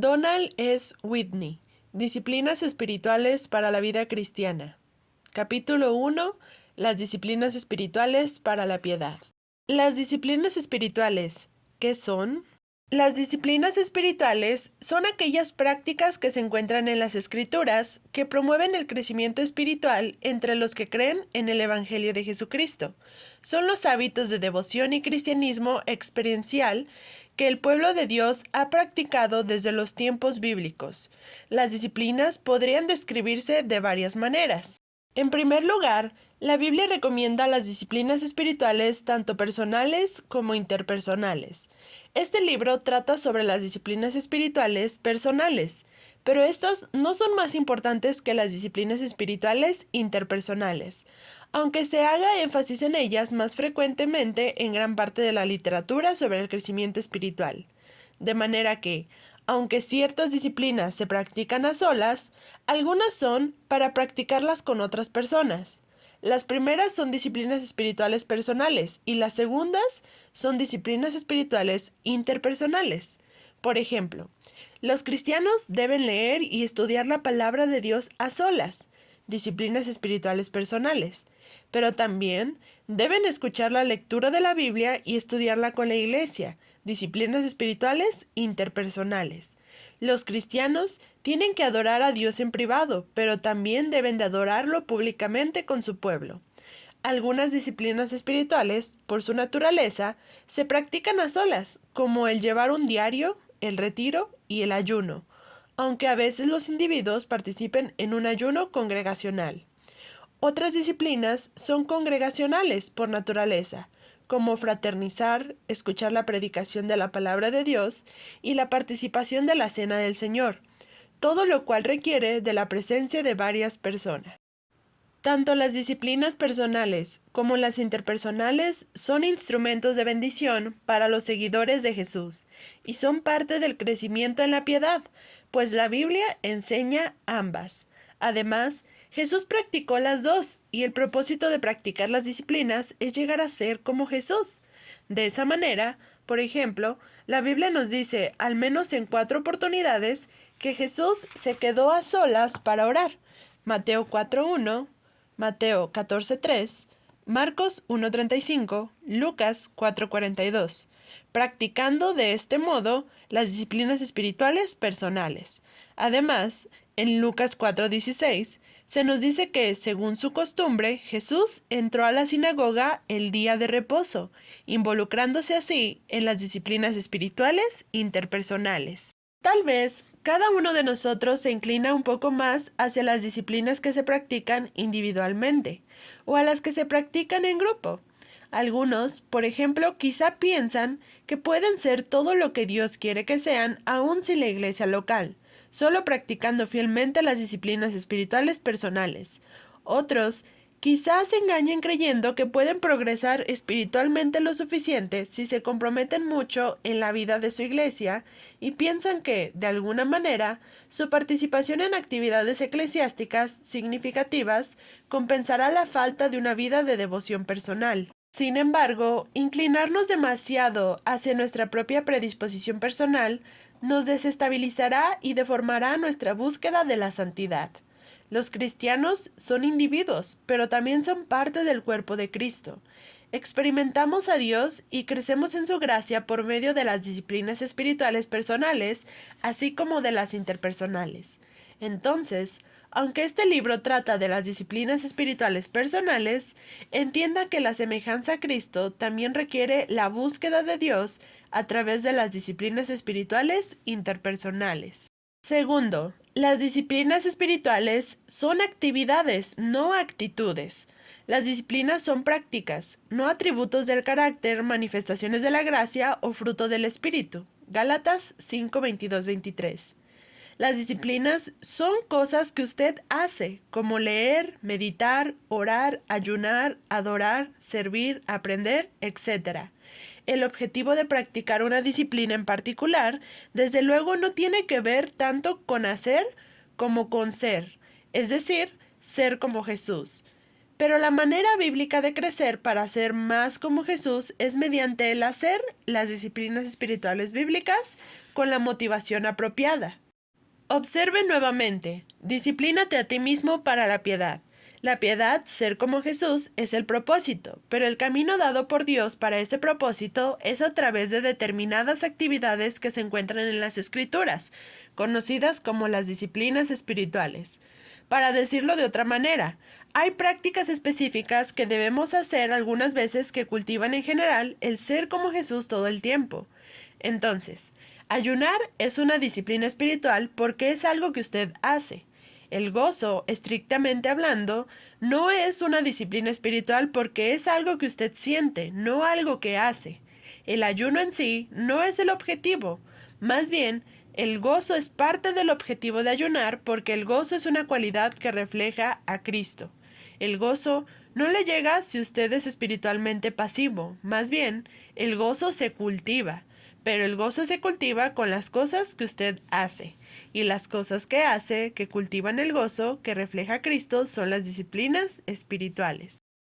Donald S. Whitney, Disciplinas espirituales para la vida cristiana. Capítulo 1. Las disciplinas espirituales para la piedad. Las disciplinas espirituales, ¿qué son? Las disciplinas espirituales son aquellas prácticas que se encuentran en las Escrituras que promueven el crecimiento espiritual entre los que creen en el Evangelio de Jesucristo. Son los hábitos de devoción y cristianismo experiencial que el pueblo de Dios ha practicado desde los tiempos bíblicos. Las disciplinas podrían describirse de varias maneras. En primer lugar, la Biblia recomienda las disciplinas espirituales tanto personales como interpersonales. Este libro trata sobre las disciplinas espirituales personales, pero estas no son más importantes que las disciplinas espirituales interpersonales, aunque se haga énfasis en ellas más frecuentemente en gran parte de la literatura sobre el crecimiento espiritual. De manera que, aunque ciertas disciplinas se practican a solas, algunas son para practicarlas con otras personas. Las primeras son disciplinas espirituales personales y las segundas son disciplinas espirituales interpersonales. Por ejemplo, los cristianos deben leer y estudiar la palabra de Dios a solas, disciplinas espirituales personales, pero también deben escuchar la lectura de la Biblia y estudiarla con la iglesia, disciplinas espirituales interpersonales. Los cristianos tienen que adorar a Dios en privado, pero también deben de adorarlo públicamente con su pueblo. Algunas disciplinas espirituales, por su naturaleza, se practican a solas, como el llevar un diario, el retiro y el ayuno, aunque a veces los individuos participen en un ayuno congregacional. Otras disciplinas son congregacionales por naturaleza, como fraternizar, escuchar la predicación de la palabra de Dios y la participación de la cena del Señor, todo lo cual requiere de la presencia de varias personas. Tanto las disciplinas personales como las interpersonales son instrumentos de bendición para los seguidores de Jesús y son parte del crecimiento en la piedad, pues la Biblia enseña ambas. Además, Jesús practicó las dos y el propósito de practicar las disciplinas es llegar a ser como Jesús. De esa manera, por ejemplo, la Biblia nos dice, al menos en 4 oportunidades, que Jesús se quedó a solas para orar. Mateo 4:1, Mateo 14:3, Marcos 1:35, Lucas 4:42, practicando de este modo las disciplinas espirituales personales. Además, en Lucas 4:16, se nos dice que, según su costumbre, Jesús entró a la sinagoga el día de reposo, involucrándose así en las disciplinas espirituales interpersonales. Tal vez cada uno de nosotros se inclina un poco más hacia las disciplinas que se practican individualmente o a las que se practican en grupo. Algunos, por ejemplo, quizá piensan que pueden ser todo lo que Dios quiere que sean aún sin la iglesia local, solo practicando fielmente las disciplinas espirituales personales. Otros quizás se engañen creyendo que pueden progresar espiritualmente lo suficiente si se comprometen mucho en la vida de su iglesia y piensan que, de alguna manera, su participación en actividades eclesiásticas significativas compensará la falta de una vida de devoción personal. Sin embargo, inclinarnos demasiado hacia nuestra propia predisposición personal nos desestabilizará y deformará nuestra búsqueda de la santidad. Los cristianos son individuos, pero también son parte del cuerpo de Cristo. Experimentamos a Dios y crecemos en su gracia por medio de las disciplinas espirituales personales, así como de las interpersonales. Entonces, aunque este libro trata de las disciplinas espirituales personales, entienda que la semejanza a Cristo también requiere la búsqueda de Dios a través de las disciplinas espirituales interpersonales. Segundo, las disciplinas espirituales son actividades, no actitudes. Las disciplinas son prácticas, no atributos del carácter, manifestaciones de la gracia o fruto del Espíritu. Gálatas 5:22-23. Las disciplinas son cosas que usted hace, como leer, meditar, orar, ayunar, adorar, servir, aprender, etc. El objetivo de practicar una disciplina en particular, desde luego, no tiene que ver tanto con hacer como con ser, es decir, ser como Jesús. Pero la manera bíblica de crecer para ser más como Jesús es mediante el hacer las disciplinas espirituales bíblicas con la motivación apropiada. Observe nuevamente, disciplínate a ti mismo para la piedad. La piedad, ser como Jesús, es el propósito, pero el camino dado por Dios para ese propósito es a través de determinadas actividades que se encuentran en las Escrituras, conocidas como las disciplinas espirituales. Para decirlo de otra manera, hay prácticas específicas que debemos hacer algunas veces que cultivan en general el ser como Jesús todo el tiempo. Entonces, ayunar es una disciplina espiritual porque es algo que usted hace. El gozo, estrictamente hablando, no es una disciplina espiritual porque es algo que usted siente, no algo que hace. El ayuno en sí no es el objetivo. Más bien, el gozo es parte del objetivo de ayunar porque el gozo es una cualidad que refleja a Cristo. El gozo no le llega si usted es espiritualmente pasivo, más bien, el gozo se cultiva. Pero el gozo se cultiva con las cosas que usted hace. Y las cosas que hace, que cultivan el gozo, que refleja a Cristo, son las disciplinas espirituales.